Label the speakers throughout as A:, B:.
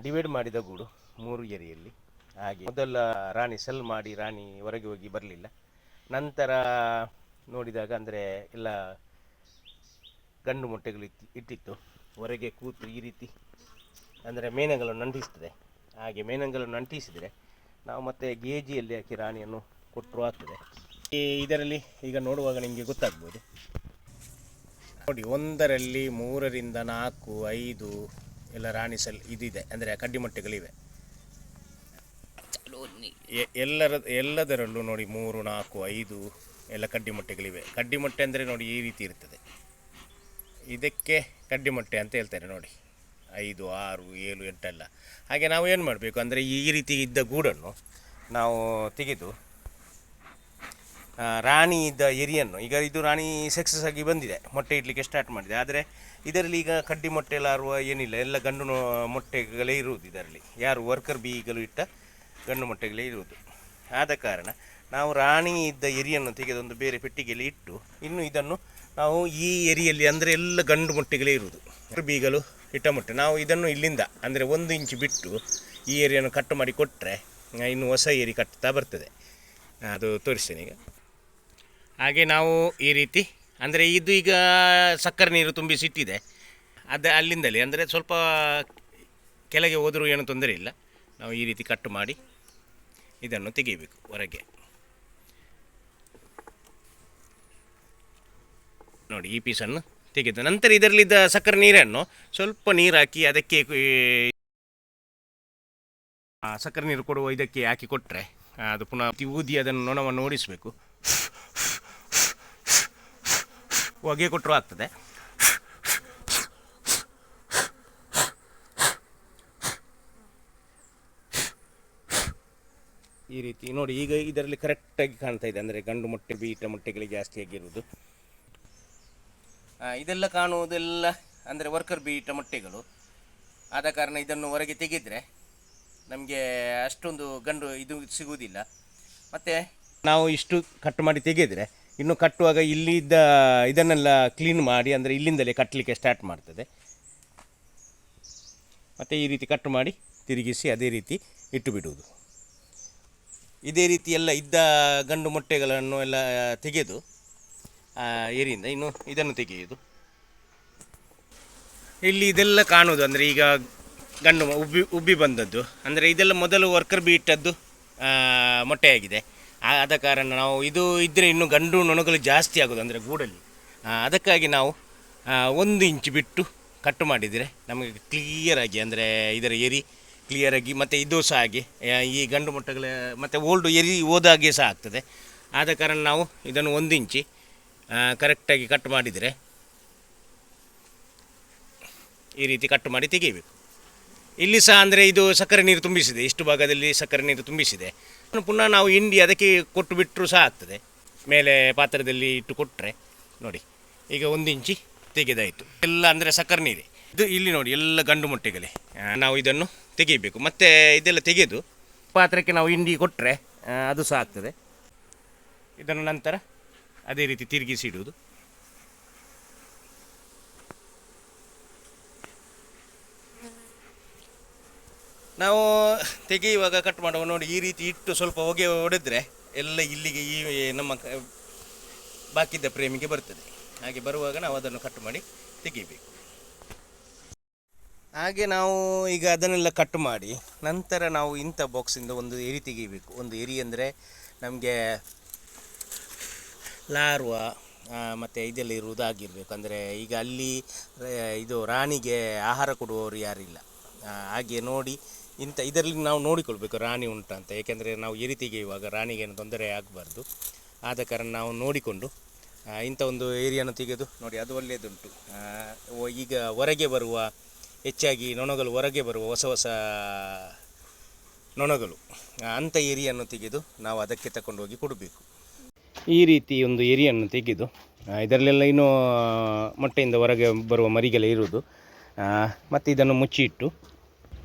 A: Divide ಮಾಡಿದ ಗೂಡು 3 ಏರಿಯಲ್ಲಿ. ಹಾಗೆ ಮೊದಲ ರಾಣಿ ಸೆಲ್ ಮಾಡಿ ರಾಣಿ ಹೊರಗೆ ಹೋಗಿ ಬರಲಿಲ್ಲ. ನಂತರ ನೋಡಿದಾಗ ಅಂದರೆ ಎಲ್ಲ ಗಂಡು ಮೊಟ್ಟೆಗಳು ಇಟ್ಟಿತ್ತು. ಹೊರಗೆ ಕೂತು ಈ ರೀತಿ ಅಂದರೆ ಮೇಣಗಳನ್ನು ಅಂಟಿಸ್ತದೆ. ಹಾಗೆ ಮೇಣಗಳನ್ನು ಅಂಟಿಸಿದರೆ ನಾವು ಮತ್ತೆ ಗೇಜಿಯಲ್ಲಿ ಹಾಕಿ ರಾಣಿಯನ್ನು ಕೊಟ್ಟರು ಆಗ್ತದೆ. ಇದರಲ್ಲಿ ಈಗ ನೋಡುವಾಗ ನಿಮಗೆ ಗೊತ್ತಾಗ್ಬೋದು ನೋಡಿ, 1ರಲ್ಲಿ 3ರಿಂದ 4, 5 ಎಲ್ಲ ರಾಣಿ ಸೆಲ್ ಇದಿದೆ, ಅಂದರೆ ಕಡ್ಡಿ ಮೊಟ್ಟೆಗಳಿವೆ. ಎಲ್ಲದರಲ್ಲೂ ನೋಡಿ 3, 4, 5 ಎಲ್ಲ ಕಡ್ಡಿ ಮೊಟ್ಟೆಗಳಿವೆ. ಕಡ್ಡಿ ಮೊಟ್ಟೆ ಅಂದರೆ ನೋಡಿ ಈ ರೀತಿ ಇರ್ತದೆ. ಇದಕ್ಕೆ ಕಡ್ಡಿ ಮೊಟ್ಟೆ ಅಂತ ಹೇಳ್ತಾರೆ ನೋಡಿ. 5, 6, 7, 8 ಎಲ್ಲ. ಹಾಗೆ ನಾವು ಏನು ಮಾಡಬೇಕು ಅಂದರೆ ಈ ರೀತಿ ಇದ್ದ ಗೂಡನ್ನು ನಾವು ತೆಗೆದು ರಾಣಿ ಇದ್ದ ಎರಿಯನ್ನು, ಈಗ ಇದು ರಾಣಿ ಸಕ್ಸಸ್ ಆಗಿ ಬಂದಿದೆ, ಮೊಟ್ಟೆ ಇಡಲಿಕ್ಕೆ ಸ್ಟಾರ್ಟ್ ಮಾಡಿದೆ. ಆದರೆ ಇದರಲ್ಲಿ ಈಗ ಕಡ್ಡಿ ಮೊಟ್ಟೆ ಎಲ್ಲ ಆರುವ ಏನಿಲ್ಲ, ಎಲ್ಲ ಗಂಡು ಮೊಟ್ಟೆಗಳೇ ಇರುವುದು ಇದರಲ್ಲಿ. ಯಾರು ವರ್ಕರ್ ಬೀಗಳು ಇಟ್ಟ ಗಂಡು ಮೊಟ್ಟೆಗಳೇ ಇರುವುದು. ಆದ ಕಾರಣ ನಾವು ರಾಣಿ ಇದ್ದ ಎರಿಯನ್ನು ತೆಗೆದೊಂದು ಬೇರೆ ಪೆಟ್ಟಿಗೆಯಲ್ಲಿ ಇಟ್ಟು, ಇನ್ನು ಇದನ್ನು ನಾವು ಈ ಎರಿಯಲ್ಲಿ ಅಂದರೆ ಎಲ್ಲ ಗಂಡು ಮೊಟ್ಟೆಗಳೇ ಇರುವುದು, ಬೀಗಲು ಇಟ್ಟ ಮೊಟ್ಟೆ. ನಾವು ಇದನ್ನು ಇಲ್ಲಿಂದ ಅಂದರೆ 1 ಇಂಚು ಬಿಟ್ಟು ಈ ಏರಿಯನ್ನು ಕಟ್ ಮಾಡಿ ಕೊಟ್ಟರೆ ಇನ್ನು ಹೊಸ ಏರಿ ಕಟ್ತಾ ಬರ್ತದೆ. ಅದು ತೋರಿಸ್ತೇನೆ ಈಗ. ಹಾಗೆ ನಾವು ಈ ರೀತಿ ಅಂದರೆ ಇದು ಈಗ ಸಕ್ಕರೆ ನೀರು ತುಂಬಿಸಿಟ್ಟಿದೆ, ಅದು ಅಲ್ಲಿಂದಲೇ ಅಂದರೆ ಸ್ವಲ್ಪ ಕೆಳಗೆ ಹೋದರೂ ಏನು ತೊಂದರೆ ಇಲ್ಲ. ನಾವು ಈ ರೀತಿ ಕಟ್ ಮಾಡಿ ಇದನ್ನು ತೆಗೆಯಬೇಕು ಹೊರಗೆ. ನೋಡಿ, ಈ ಪೀಸನ್ನು ತೆಗೆದ ನಂತರ ಇದರಲ್ಲಿದ್ದ ಸಕ್ಕರೆ ನೀರನ್ನು ಸ್ವಲ್ಪ ನೀರು ಹಾಕಿ ಅದಕ್ಕೆ ಸಕ್ಕರೆ ನೀರು ಕೊಡುವ ಇದಕ್ಕೆ ಹಾಕಿ ಕೊಟ್ಟರೆ ಅದು ಪುನಃ ಊದಿ ಅದನ್ನು ನೊಣವನ್ನು ಓಡಿಸಬೇಕು. ಹೊಗೆ ಕೊಟ್ಟರು ಆಗ್ತದೆ. ಈ ರೀತಿ ನೋಡಿ, ಈಗ ಇದರಲ್ಲಿ ಕರೆಕ್ಟಾಗಿ ಕಾಣ್ತಾ ಇದೆ, ಅಂದರೆ ಗಂಡು ಮೊಟ್ಟೆ ಬೀಟ ಮೊಟ್ಟೆಗಳಿಗೆ ಜಾಸ್ತಿ ಆಗಿರುವುದು. ಇದೆಲ್ಲ ಕಾಣುವುದೆಲ್ಲ ಅಂದರೆ ವರ್ಕರ್ ಬೀಟ ಮೊಟ್ಟೆಗಳು. ಆದ ಕಾರಣ ಇದನ್ನು ಹೊರಗೆ ತೆಗೆದರೆ ನಮಗೆ ಅಷ್ಟೊಂದು ಗಂಡು ಇದು ಸಿಗುವುದಿಲ್ಲ. ಮತ್ತು ನಾವು ಇಷ್ಟು ಕಟ್ ಮಾಡಿ ತೆಗೆದರೆ ಇನ್ನು ಕಟ್ಟುವಾಗ ಇಲ್ಲಿದ್ದ ಇದನ್ನೆಲ್ಲ ಕ್ಲೀನ್ ಮಾಡಿ, ಅಂದರೆ ಇಲ್ಲಿಂದಲೇ ಕಟ್ಟಲಿಕ್ಕೆ ಸ್ಟಾರ್ಟ್ ಮಾಡ್ತದೆ. ಮತ್ತು ಈ ರೀತಿ ಕಟ್ ಮಾಡಿ ತಿರುಗಿಸಿ ಅದೇ ರೀತಿ ಇಟ್ಟು ಬಿಡುವುದು. ಇದೇ ರೀತಿ ಎಲ್ಲ ಇದ್ದ ಗಂಡು ಮೊಟ್ಟೆಗಳನ್ನು ಎಲ್ಲ ತೆಗೆದು ಏರಿಯಿಂದ ಇನ್ನು ಇದನ್ನು ತೆಗೆಯುವುದು. ಇಲ್ಲಿ ಇದೆಲ್ಲ ಕಾಣುವುದು ಅಂದರೆ ಈಗ ಗಂಡು ಉಬ್ಬಿ ಬಂದದ್ದು, ಅಂದರೆ ಇದೆಲ್ಲ ಮೊದಲು ವರ್ಕರ್ ಬಿ ಇಟ್ಟದ್ದು ಮೊಟ್ಟೆಯಾಗಿದೆ. ಆದ ಕಾರಣ ನಾವು ಇದು ಇದ್ದರೆ ಇನ್ನು ಗಂಡು ನೊಣಗಳು ಜಾಸ್ತಿ ಆಗೋದು ಅಂದರೆ ಗೂಡಲ್ಲಿ. ಅದಕ್ಕಾಗಿ ನಾವು 1 ಇಂಚು ಬಿಟ್ಟು ಕಟ್ ಮಾಡಿದರೆ ನಮಗೆ ಕ್ಲಿಯರಾಗಿ ಅಂದರೆ ಇದರ ಎರಿ ಕ್ಲಿಯರಾಗಿ ಮತ್ತು ಇದು ಸಹ ಹಾಗೆ ಈ ಗಂಡು ಮೊಟ್ಟೆಗಳ ಮತ್ತು ಓಲ್ಡು ಎರಿ ಹೋದಾಗೆ ಸಹ ಆಗ್ತದೆ. ಆದ ಕಾರಣ ನಾವು ಇದನ್ನು 1 ಇಂಚಿ ಕರೆಕ್ಟಾಗಿ ಕಟ್ ಮಾಡಿದರೆ ಈ ರೀತಿ ಕಟ್ ಮಾಡಿ ತೆಗೆಯಬೇಕು. ಇಲ್ಲಿ ಸಹ ಅಂದರೆ ಇದು ಸಕ್ಕರೆ ನೀರು ತುಂಬಿಸಿದೆ, ಇಷ್ಟು ಭಾಗದಲ್ಲಿ ಸಕ್ಕರೆ ನೀರು ತುಂಬಿಸಿದೆ. ಪುನಃ ನಾವು ಹಿಂಡಿ ಅದಕ್ಕೆ ಕೊಟ್ಟು ಬಿಟ್ಟರೂ ಸಹ ಆಗ್ತದೆ. ಮೇಲೆ ಪಾತ್ರದಲ್ಲಿ ಇಟ್ಟು ಕೊಟ್ಟರೆ ನೋಡಿ, ಈಗ 1 ಇಂಚಿ ತೆಗೆದಾಯಿತು. ಎಲ್ಲ ಅಂದರೆ ಸಕ್ಕರೆ ನೀರೇ ಇದು. ಇಲ್ಲಿ ನೋಡಿ, ಎಲ್ಲ ಗಂಡು ಮೊಟ್ಟೆಗಳೇ. ನಾವು ಇದನ್ನು ತೆಗೆಯಬೇಕು. ಮತ್ತು ಇದೆಲ್ಲ ತೆಗೆದು ಪಾತ್ರಕ್ಕೆ ನಾವು ಹಿಂಡಿ ಕೊಟ್ಟರೆ ಅದು ಸಹ ಆಗ್ತದೆ. ಇದನ್ನು ನಂತರ ಅದೇ ರೀತಿ ತಿರುಗಿಸಿ ಇಡುವುದು. ನಾವು ತೆಗೆಯುವಾಗ ಕಟ್ ಮಾಡುವ ನೋಡಿ, ಈ ರೀತಿ ಇಟ್ಟು ಸ್ವಲ್ಪ ಹೊಗೆ ಹೊಡೆದ್ರೆ ಎಲ್ಲ ಇಲ್ಲಿಗೆ ಈ ನಮ್ಮ ಬಾಕಿದ್ದ ಪ್ರೇಮಿಗೆ ಬರ್ತದೆ. ಹಾಗೆ ಬರುವಾಗ ನಾವು ಅದನ್ನು ಕಟ್ ಮಾಡಿ ತೆಗಿಬೇಕು. ಹಾಗೆ ನಾವು ಈಗ ಅದನ್ನೆಲ್ಲ ಕಟ್ ಮಾಡಿ ನಂತರ ನಾವು ಇಂಥ ಬಾಕ್ಸಿಂದ ಒಂದು ಎರಿ ತೆಗಿಬೇಕು. ಒಂದು ಎರಿ ಅಂದರೆ ನಮಗೆ ಲಾರ್ವ ಮತ್ತು ಇದೆಲ್ಲ ಇರುವುದಾಗಿರಬೇಕು. ಅಂದರೆ ಈಗ ಅಲ್ಲಿ ಇದು ರಾಣಿಗೆ ಆಹಾರ ಕೊಡುವವರು ಯಾರಿಲ್ಲ. ಹಾಗೆ ನೋಡಿ ಇದರಲ್ಲಿ ನಾವು ನೋಡಿಕೊಳ್ಬೇಕು ರಾಣಿ ಉಂಟಾ ಅಂತ. ಏಕೆಂದರೆ ನಾವು ಎರಿ ತೆಗೆಯುವಾಗ ರಾಣಿಗೇನು ತೊಂದರೆ ಆಗಬಾರ್ದು. ಆದ ಕಾರಣ ನಾವು ನೋಡಿಕೊಂಡು ಇಂಥ ಒಂದು ಏರಿಯನ್ನು ತೆಗೆದು ನೋಡಿ, ಅದು ಒಳ್ಳೆಯದುಂಟು. ಈಗ ಹೊರಗೆ ಬರುವ ಹೆಚ್ಚಾಗಿ ನೊಣಗಳು ಹೊರಗೆ ಬರುವ ಹೊಸ ಹೊಸ ನೊಣಗಳು, ಅಂಥ ಏರಿಯನ್ನು ತೆಗೆದು ನಾವು ಅದಕ್ಕೆ ತಗೊಂಡೋಗಿ ಕೊಡಬೇಕು. ಈ ರೀತಿ ಒಂದು ಏರಿಯನ್ನು ತೆಗೆದು ಇದರಲ್ಲೆಲ್ಲ ಇನ್ನೂ ಮೊಟ್ಟೆಯಿಂದ ಹೊರಗೆ ಬರುವ ಮರಿಗಳೇ ಇರುವುದು. ಮತ್ತು ಇದನ್ನು ಮುಚ್ಚಿಟ್ಟು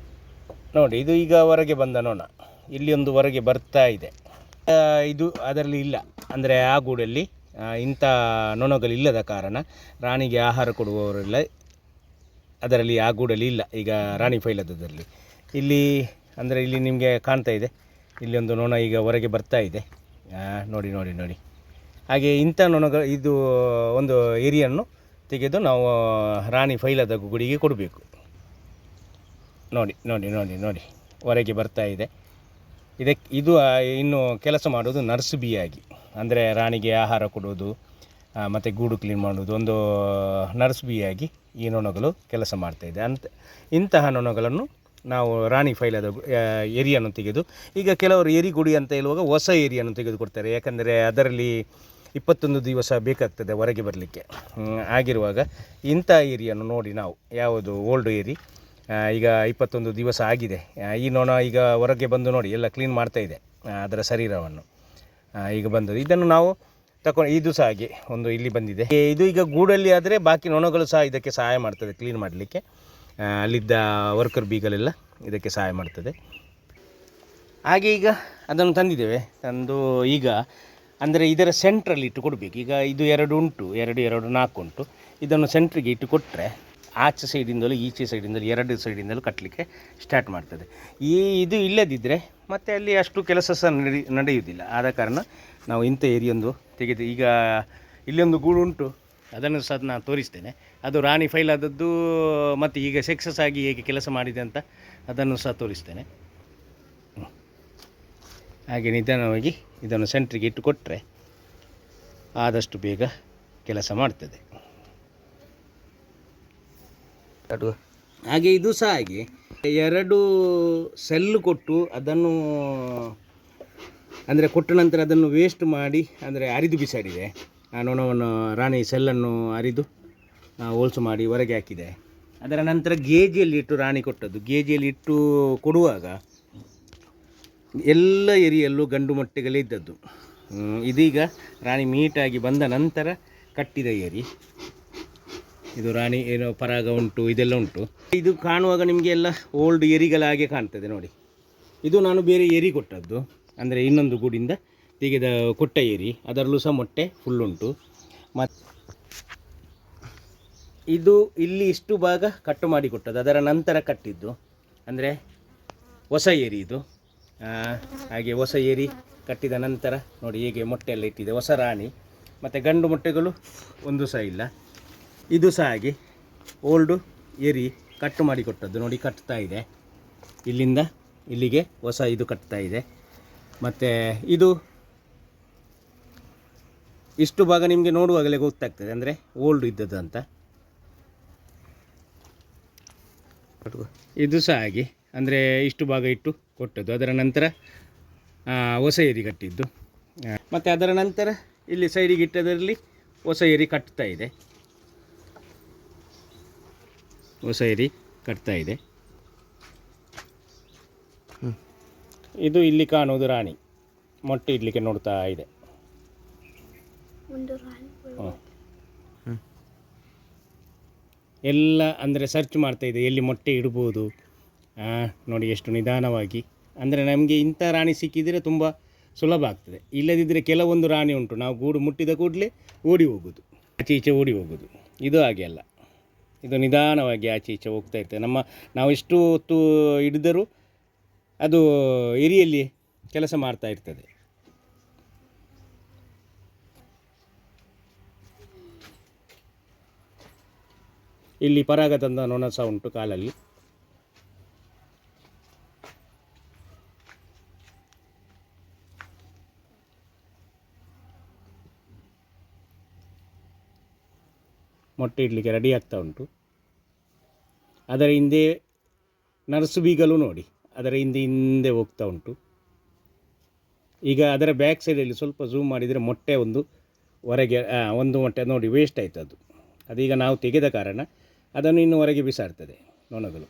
A: ನೋಡಿ, ಇದು ಈಗ ಹೊರಗೆ ಬಂದ ನೊಣ ಇಲ್ಲಿ ಒಂದು ಹೊರಗೆ ಬರ್ತಾ ಇದೆ. ಇದು ಅದರಲ್ಲಿ ಇಲ್ಲ, ಅಂದರೆ ಆ ಗೂಡಲ್ಲಿ ಇಂಥ ನೊಣಗಳಿಲ್ಲದ ಕಾರಣ ರಾಣಿಗೆ ಆಹಾರ ಕೊಡುವವರೆಲ್ಲ ಅದರಲ್ಲಿ ಆ ಗೂಡಲ್ಲಿ ಇಲ್ಲ. ಈಗ ರಾಣಿ ಫೈಲದಲ್ಲಿ ಇಲ್ಲಿ ಅಂದರೆ ಇಲ್ಲಿ ನಿಮಗೆ ಕಾಣ್ತಾ ಇದೆ, ಇಲ್ಲಿ ಒಂದು ನೊಣ ಈಗ ಹೊರಗೆ ಬರ್ತಾ ಇದೆ. ನೋಡಿ ನೋಡಿ ನೋಡಿ. ಹಾಗೆ ಇಂಥ ನೊಣಗಳು ಇದು ಒಂದು ಏರಿಯನ್ನು ತೆಗೆದು ನಾವು ರಾಣಿ ಫೈಲದ ಗುಡಿಗೆ ಕೊಡಬೇಕು. ನೋಡಿ ನೋಡಿ ನೋಡಿ ನೋಡಿ ಹೊರಗೆ ಬರ್ತಾ ಇದೆ. ಇದು ಇನ್ನು ಕೆಲಸ ಮಾಡೋದು ನರ್ಸ್ ಬಿ ಆಗಿ, ಅಂದರೆ ರಾಣಿಗೆ ಆಹಾರ ಕೊಡೋದು ಮತ್ತು ಗೂಡು ಕ್ಲೀನ್ ಮಾಡೋದು, ಒಂದು ನರ್ಸ್ ಬಿ ಆಗಿ ಈ ನೊಣಗಳು ಕೆಲಸ ಮಾಡ್ತಾಯಿದೆ. ಇಂತಹ ನೊಣಗಳನ್ನು ನಾವು ರಾಣಿ ಫೈಲದ ಏರಿಯನ್ನು ತೆಗೆದು, ಈಗ ಕೆಲವರು ಏರಿಗುಡಿ ಅಂತ ಹೇಳುವಾಗ ಹೊಸ ಏರಿಯನ್ನು ತೆಗೆದುಕೊಡ್ತಾರೆ, ಯಾಕಂದರೆ ಅದರಲ್ಲಿ 21 ದಿವಸ ಬೇಕಾಗ್ತದೆ ಹೊರಗೆ ಬರಲಿಕ್ಕೆ. ಆಗಿರುವಾಗ ಇಂಥ ಏರಿಯನ್ನು ನೋಡಿ ನಾವು ಯಾವುದು ಓಲ್ಡ್ ಏರಿ ಈಗ 21 ದಿವಸ ಆಗಿದೆ, ಈ ನೊಣ ಈಗ ಹೊರಗೆ ಬಂದು ನೋಡಿ ಎಲ್ಲ ಕ್ಲೀನ್ ಮಾಡ್ತಾಯಿದೆ ಅದರ ಶರೀರವನ್ನು. ಈಗ ಬಂದದ್ದು ಇದನ್ನು ನಾವು ತಗೊಂಡು ಇದು ಸಹ ಹಾಗೆ ಒಂದು ಇಲ್ಲಿ ಬಂದಿದೆ. ಇದು ಈಗ ಗೂಡಲ್ಲಿ ಆದರೆ ಬಾಕಿ ನೊಣಗಳು ಸಹ ಇದಕ್ಕೆ ಸಹಾಯ ಮಾಡ್ತದೆ ಕ್ಲೀನ್ ಮಾಡಲಿಕ್ಕೆ. ಅಲ್ಲಿದ್ದ ವರ್ಕರ್ ಬೀಗಳೆಲ್ಲ ಇದಕ್ಕೆ ಸಹಾಯ ಮಾಡ್ತದೆ. ಹಾಗೆ ಈಗ ಅದನ್ನು ತಂದಿದ್ದೇವೆ. ತಂದು ಈಗ ಅಂದರೆ ಇದರ ಸೆಂಟ್ರಲ್ಲಿ ಇಟ್ಟು ಕೊಡಬೇಕು. ಈಗ ಇದು 2 ಉಂಟು, 2 4 ಉಂಟು. ಇದನ್ನು ಸೆಂಟ್ರಿಗೆ ಇಟ್ಟು ಕೊಟ್ಟರೆ ಆಚೆ ಸೈಡಿಂದಲೂ ಈಚೆ ಸೈಡಿಂದಲೂ 2 ಸೈಡಿಂದಲೂ ಕಟ್ಟಲಿಕ್ಕೆ ಸ್ಟಾರ್ಟ್ ಮಾಡ್ತದೆ. ಇದು ಇಲ್ಲದಿದ್ದರೆ ಮತ್ತೆ ಅಲ್ಲಿ ಅಷ್ಟು ಕೆಲಸ ಸಹ ನಡೆಯುವುದಿಲ್ಲ. ಆದ ಕಾರಣ ನಾವು ಇಂಥ ಏರಿಯೊಂದು ತೆಗೆದು, ಈಗ ಇಲ್ಲೊಂದು ಗೂಡು ಉಂಟು, ಅದನ್ನು ಸಹ ನಾನು ತೋರಿಸ್ತೇನೆ. ಅದು ರಾಣಿ ಫೈಲಾದದ್ದು, ಮತ್ತು ಈಗ ಸಕ್ಸಸ್ ಆಗಿ ಹೇಗೆ ಕೆಲಸ ಮಾಡಿದೆ ಅಂತ ಅದನ್ನು ಸಹ ತೋರಿಸ್ತೇನೆ. ಹಾಗೆ ನಿಧಾನವಾಗಿ ಇದನ್ನು ಸೆಂಟ್ರಿಗೆ ಇಟ್ಟು ಕೊಟ್ಟರೆ ಆದಷ್ಟು ಬೇಗ ಕೆಲಸ ಮಾಡ್ತದೆ. ಹಾಗೆ ಇದು ಸಹ ಹಾಗೆ 2 ಸೆಲ್ಲು ಕೊಟ್ಟು ಅದನ್ನು ಅಂದರೆ ಕೊಟ್ಟ ನಂತರ ಅದನ್ನು ವೇಸ್ಟ್ ಮಾಡಿ ಅಂದರೆ ಅರಿದು ಬಿಸಾಡಿದೆ. ಆ ನೊಣವನ್ನು ರಾಣಿ ಸೆಲ್ಲನ್ನು ಅರಿದು ಹೋಲ್ಸು ಮಾಡಿ ಹೊರಗೆ ಹಾಕಿದೆ. ಅದರ ನಂತರ ಗೇಜಿಯಲ್ಲಿ ಇಟ್ಟು ರಾಣಿ ಕೊಟ್ಟದ್ದು. ಗೇಜಿಯಲ್ಲಿ ಇಟ್ಟು ಕೊಡುವಾಗ ಎಲ್ಲ ಏರಿಯಲ್ಲೂ ಗಂಡು ಮೊಟ್ಟೆಗಳೇ ಇದ್ದದ್ದು. ಇದೀಗ ರಾಣಿ ಮೀಟಾಗಿ ಬಂದ ನಂತರ ಕಟ್ಟಿದ ಏರಿ. ಇದು ರಾಣಿ ಏನೋ ಪರಾಗ ಉಂಟು, ಇದೆಲ್ಲ ಉಂಟು. ಇದು ಕಾಣುವಾಗ ನಿಮಗೆ ಎಲ್ಲ ಓಲ್ಡ್ ಏರಿಗಳ ಹಾಗೆ ಕಾಣ್ತದೆ ನೋಡಿ. ಇದು ನಾನು ಬೇರೆ ಏರಿ ಕೊಟ್ಟದ್ದು, ಅಂದರೆ ಇನ್ನೊಂದು ಗೂಡಿಂದ ತೆಗೆದ ಕೊಟ್ಟ ಏರಿ. ಅದರಲ್ಲೂ ಸಹ ಮೊಟ್ಟೆ ಫುಲ್ ಉಂಟು. ಮತ್ತು ಇದು ಇಲ್ಲಿ ಇಷ್ಟು ಭಾಗ ಕಟ್ಟು ಮಾಡಿ ಕೊಟ್ಟದ್ದು, ಅದರ ನಂತರ ಕಟ್ಟಿದ್ದು, ಅಂದರೆ ಹೊಸ ಏರಿ ಇದು. ಹಾಗೆ ಹೊಸ ಏರಿ ಕಟ್ಟಿದ ನಂತರ ನೋಡಿ ಹೇಗೆ ಮೊಟ್ಟೆ ಎಲ್ಲ ಇಟ್ಟಿದೆ, ಹೊಸ ರಾಣಿ. ಮತ್ತು ಗಂಡು ಮೊಟ್ಟೆಗಳು ಒಂದು ಸಹ ಇಲ್ಲ. ಇದು ಸಹ ಹಾಗೆ ಓಲ್ಡು ಏರಿ ಕಟ್ಟು ಮಾಡಿ ಕೊಟ್ಟದ್ದು ನೋಡಿ, ಕಟ್ತಾ ಇದೆ. ಇಲ್ಲಿಂದ ಇಲ್ಲಿಗೆ ಹೊಸ ಇದು ಕಟ್ತಾ ಇದೆ. ಮತ್ತು ಇದು ಇಷ್ಟು ಭಾಗ ನಿಮಗೆ ನೋಡುವಾಗಲೇ ಗೊತ್ತಾಗ್ತದೆ, ಅಂದರೆ ಓಲ್ಡ್ ಇದ್ದದ್ದು ಅಂತ. ಇದು ಸಹ ಹಾಗೆ, ಅಂದರೆ ಇಷ್ಟು ಭಾಗ ಇಟ್ಟು ಕೊಟ್ಟದ್ದು. ಅದರ ನಂತರ ಹೊಸ ಏರಿ ಕಟ್ಟಿದ್ದು. ಮತ್ತು ಅದರ ನಂತರ ಇಲ್ಲಿ ಸೈಡಿಗೆ ಇಟ್ಟದರಲ್ಲಿ ಹೊಸ ಏರಿ ಕಟ್ತಾ ಇದೆ. ಹೊಸ ಏರಿ ಕಟ್ತಾ ಇದೆ. ಇದು ಇಲ್ಲಿ ಕಾಣುವುದು ರಾಣಿ ಮೊಟ್ಟೆ ಇಡಲಿಕ್ಕೆ ನೋಡ್ತಾ ಇದೆ. ಎಲ್ಲ ಅಂದರೆ ಸರ್ಚ್ ಮಾಡ್ತಾ ಇದೆ ಎಲ್ಲಿ ಮೊಟ್ಟೆ ಇಡ್ಬೋದು. ನೋಡಿ ಎಷ್ಟು ನಿಧಾನವಾಗಿ, ಅಂದರೆ ನಮಗೆ ಇಂಥ ರಾಣಿ ಸಿಕ್ಕಿದರೆ ತುಂಬ ಸುಲಭ ಆಗ್ತದೆ. ಇಲ್ಲದಿದ್ದರೆ ಕೆಲವೊಂದು ರಾಣಿ ಉಂಟು, ನಾವು ಗೂಡು ಮುಟ್ಟಿದ ಕೂಡಲೇ ಓಡಿ ಹೋಗೋದು, ಆಚೆ ಈಚೆ ಓಡಿ ಹೋಗೋದು. ಇದು ಹಾಗೆ ಅಲ್ಲ, ಇದು ನಿಧಾನವಾಗಿ ಆಚೆ ಈಚೆ ಹೋಗ್ತಾ ಇರ್ತದೆ. ನಾವು ಎಷ್ಟು ಹೊತ್ತು ಹಿಡಿದರೂ ಅದು ಏರಿಯಲ್ಲಿ ಕೆಲಸ ಮಾಡ್ತಾ ಇರ್ತದೆ. ಇಲ್ಲಿ ಪರಾಗ ತಂದ ನೊಣ ಸಹ ಉಂಟು ಕಾಲಲ್ಲಿ. ಮೊಟ್ಟೆ ಇಡಲಿಕ್ಕೆ ರೆಡಿ ಆಗ್ತಾ ಉಂಟು. ಅದರ ಹಿಂದೆ ನರ್ಸು ಬೀಗಲು ನೋಡಿ, ಅದರ ಹಿಂದೆ ಹೋಗ್ತಾ ಉಂಟು. ಈಗ ಅದರ ಬ್ಯಾಕ್ ಸೈಡಲ್ಲಿ ಸ್ವಲ್ಪ ಝೂಮ್ ಮಾಡಿದರೆ ಮೊಟ್ಟೆ ಒಂದು ಹೊರಗೆ, ಒಂದು ಮೊಟ್ಟೆ ನೋಡಿ ವೇಸ್ಟ್ ಆಯಿತು. ಅದೀಗ ನಾವು ತೆಗೆದ ಕಾರಣ ಅದನ್ನು ಇನ್ನು ಹೊರಗೆ ಬಿಸಾಡ್ತದೆ ನೊಣಗಳು.